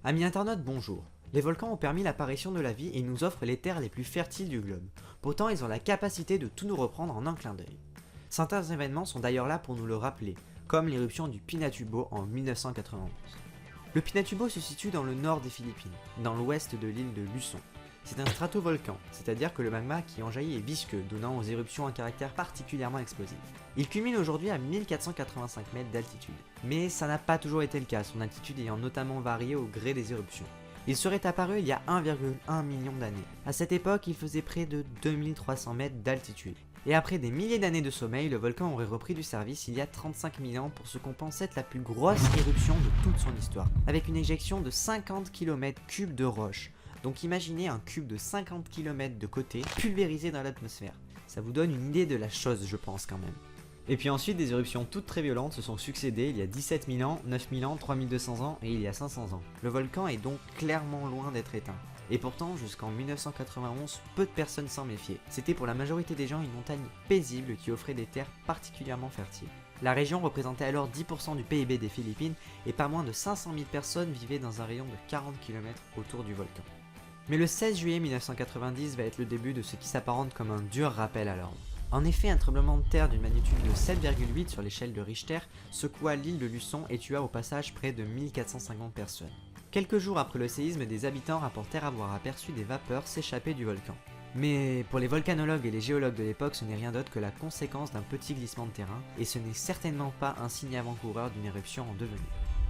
Amis internautes, bonjour. Les volcans ont permis l'apparition de la vie et nous offrent les terres les plus fertiles du globe. Pourtant, ils ont la capacité de tout nous reprendre en un clin d'œil. Certains événements sont d'ailleurs là pour nous le rappeler, comme l'éruption du Pinatubo en 1991. Le Pinatubo se situe dans le nord des Philippines, dans l'ouest de l'île de Luçon. C'est un stratovolcan, c'est-à-dire que le magma qui en jaillit est visqueux, donnant aux éruptions un caractère particulièrement explosif. Il culmine aujourd'hui à 1485 mètres d'altitude. Mais ça n'a pas toujours été le cas, son altitude ayant notamment varié au gré des éruptions. Il serait apparu il y a 1,1 million d'années. À cette époque, il faisait près de 2300 mètres d'altitude. Et après des milliers d'années de sommeil, le volcan aurait repris du service il y a 35 000 ans pour ce qu'on pensait être la plus grosse éruption de toute son histoire, avec une éjection de 50 km3 de roche. Donc imaginez un cube de 50 km de côté pulvérisé dans l'atmosphère. Ça vous donne une idée de la chose, je pense quand même. Et puis ensuite, des éruptions toutes très violentes se sont succédées il y a 17 000 ans, 9 000 ans, 3200 ans et il y a 500 ans. Le volcan est donc clairement loin d'être éteint. Et pourtant, jusqu'en 1991, peu de personnes s'en méfiaient. C'était pour la majorité des gens une montagne paisible qui offrait des terres particulièrement fertiles. La région représentait alors 10% du PIB des Philippines et pas moins de 500 000 personnes vivaient dans un rayon de 40 km autour du volcan. Mais le 16 juillet 1990 va être le début de ce qui s'apparente comme un dur rappel à l'ordre. En effet, un tremblement de terre d'une magnitude de 7,8 sur l'échelle de Richter secoua l'île de Luçon et tua au passage près de 1450 personnes. Quelques jours après le séisme, des habitants rapportèrent avoir aperçu des vapeurs s'échapper du volcan. Mais pour les volcanologues et les géologues de l'époque, ce n'est rien d'autre que la conséquence d'un petit glissement de terrain, et ce n'est certainement pas un signe avant-coureur d'une éruption en devenir.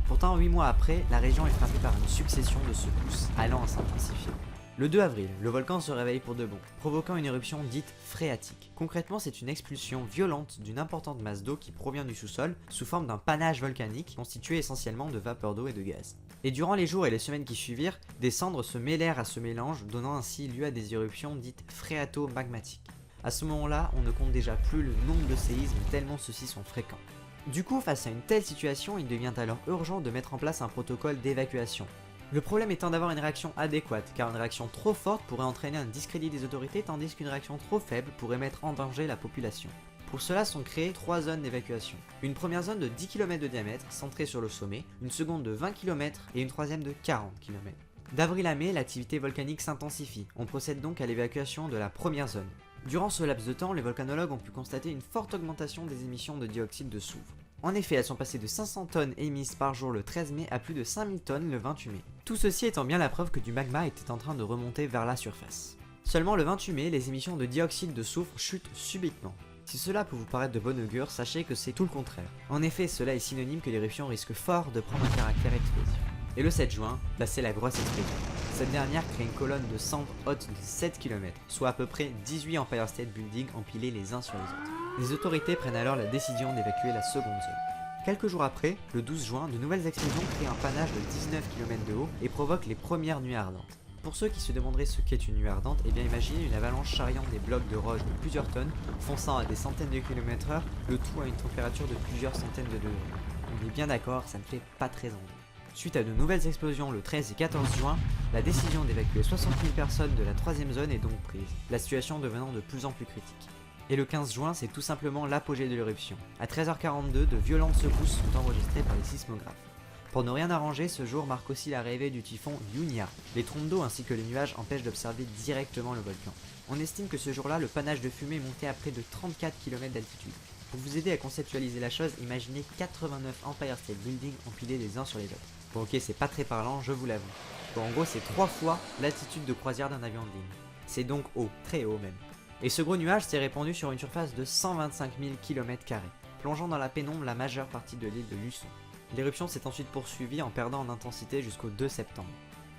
Pourtant, 8 mois après, la région est frappée par une succession de secousses allant à s'intensifier. Le 2 avril, le volcan se réveille pour de bon, provoquant une éruption dite phréatique. Concrètement, c'est une expulsion violente d'une importante masse d'eau qui provient du sous-sol, sous forme d'un panache volcanique constitué essentiellement de vapeur d'eau et de gaz. Et durant les jours et les semaines qui suivirent, des cendres se mêlèrent à ce mélange, donnant ainsi lieu à des éruptions dites phréato-magmatiques. À ce moment-là, on ne compte déjà plus le nombre de séismes tellement ceux-ci sont fréquents. Du coup, face à une telle situation, il devient alors urgent de mettre en place un protocole d'évacuation. Le problème étant d'avoir une réaction adéquate, car une réaction trop forte pourrait entraîner un discrédit des autorités, tandis qu'une réaction trop faible pourrait mettre en danger la population. Pour cela sont créées 3 zones d'évacuation. Une première zone de 10 km de diamètre, centrée sur le sommet, une seconde de 20 km et une troisième de 40 km. D'avril à mai, l'activité volcanique s'intensifie, on procède donc à l'évacuation de la première zone. Durant ce laps de temps, les volcanologues ont pu constater une forte augmentation des émissions de dioxyde de soufre. En effet, elles sont passées de 500 tonnes émises par jour le 13 mai à plus de 5000 tonnes le 28 mai. Tout ceci étant bien la preuve que du magma était en train de remonter vers la surface. Seulement le 28 mai, les émissions de dioxyde de soufre chutent subitement. Si cela peut vous paraître de bon augure, sachez que c'est tout le contraire. En effet, cela est synonyme que l'éruption risque fort de prendre un caractère explosif. Et le 7 juin, là c'est la grosse explosion. Cette dernière crée une colonne de cendres haute de 7 km, soit à peu près 18 Empire State Building empilés les uns sur les autres. Les autorités prennent alors la décision d'évacuer la seconde zone. Quelques jours après, le 12 juin, de nouvelles explosions créent un panache de 19 km de haut et provoquent les premières nuées ardentes. Pour ceux qui se demanderaient ce qu'est une nuée ardente, eh bien imaginez une avalanche charriant des blocs de roche de plusieurs tonnes, fonçant à des centaines de km/h, le tout à une température de plusieurs centaines de degrés. On est bien d'accord, ça ne fait pas très envie. Suite à de nouvelles explosions le 13 et 14 juin, la décision d'évacuer 60 000 personnes de la troisième zone est donc prise, la situation devenant de plus en plus critique. Et le 15 juin, c'est tout simplement l'apogée de l'éruption. À 13h42, de violentes secousses sont enregistrées par les sismographes. Pour ne rien arranger, ce jour marque aussi l'arrivée du typhon Yunya. Les trompes d'eau ainsi que les nuages empêchent d'observer directement le volcan. On estime que ce jour-là, le panache de fumée montait à près de 34 km d'altitude. Pour vous aider à conceptualiser la chose, imaginez 89 Empire State Building empilés les uns sur les autres. Bon ok, c'est pas très parlant, je vous l'avoue. Bon, en gros, c'est 3 fois l'altitude de croisière d'un avion de ligne. C'est donc haut, très haut même. Et ce gros nuage s'est répandu sur une surface de 125 000 km², plongeant dans la pénombre la majeure partie de l'île de Luçon. L'éruption s'est ensuite poursuivie en perdant en intensité jusqu'au 2 septembre.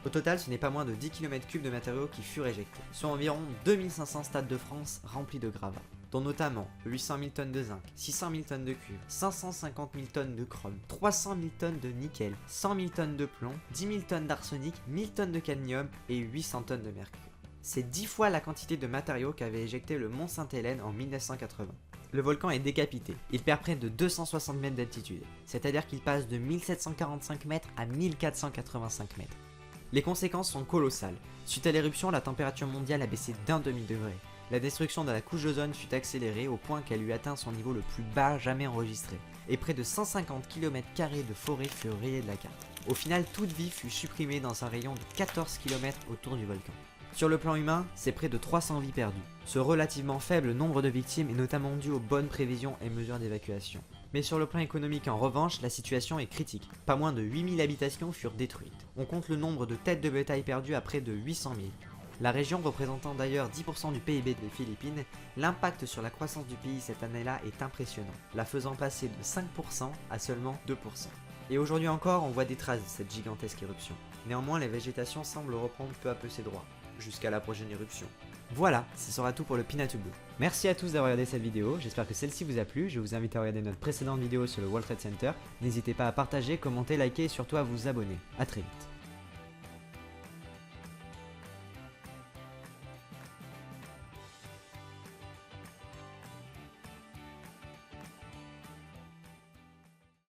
Au total, ce n'est pas moins de 10 km3 de matériaux qui furent éjectés, soit environ 2500 stades de France remplis de gravats, dont notamment 800 000 tonnes de zinc, 600 000 tonnes de cuivre, 550 000 tonnes de chrome, 300 000 tonnes de nickel, 100 000 tonnes de plomb, 10 000 tonnes d'arsenic, 1000 tonnes de cadmium et 800 tonnes de mercure. C'est 10 fois la quantité de matériaux qu'avait éjecté le mont Sainte-Hélène en 1980. Le volcan est décapité, il perd près de 260 mètres d'altitude, c'est-à-dire qu'il passe de 1745 mètres à 1485 mètres. Les conséquences sont colossales. Suite à l'éruption, la température mondiale a baissé d'un demi-degré. La destruction de la couche d'ozone fut accélérée au point qu'elle eut atteint son niveau le plus bas jamais enregistré, et près de 150 km² de forêt furent rayés de la carte. Au final, toute vie fut supprimée dans un rayon de 14 km autour du volcan. Sur le plan humain, c'est près de 300 vies perdues. Ce relativement faible nombre de victimes est notamment dû aux bonnes prévisions et mesures d'évacuation. Mais sur le plan économique en revanche, la situation est critique. Pas moins de 8000 habitations furent détruites. On compte le nombre de têtes de bétail perdues à près de 800 000. La région représentant d'ailleurs 10% du PIB des Philippines, l'impact sur la croissance du pays cette année-là est impressionnant, la faisant passer de 5% à seulement 2%. Et aujourd'hui encore, on voit des traces de cette gigantesque éruption. Néanmoins, la végétation semble reprendre peu à peu ses droits, jusqu'à la prochaine éruption. Voilà, ce sera tout pour le Peanut Blue. Merci à tous d'avoir regardé cette vidéo, j'espère que celle-ci vous a plu. Je vous invite à regarder notre précédente vidéo sur le World Trade Center. N'hésitez pas à partager, commenter, liker et surtout à vous abonner. A très vite.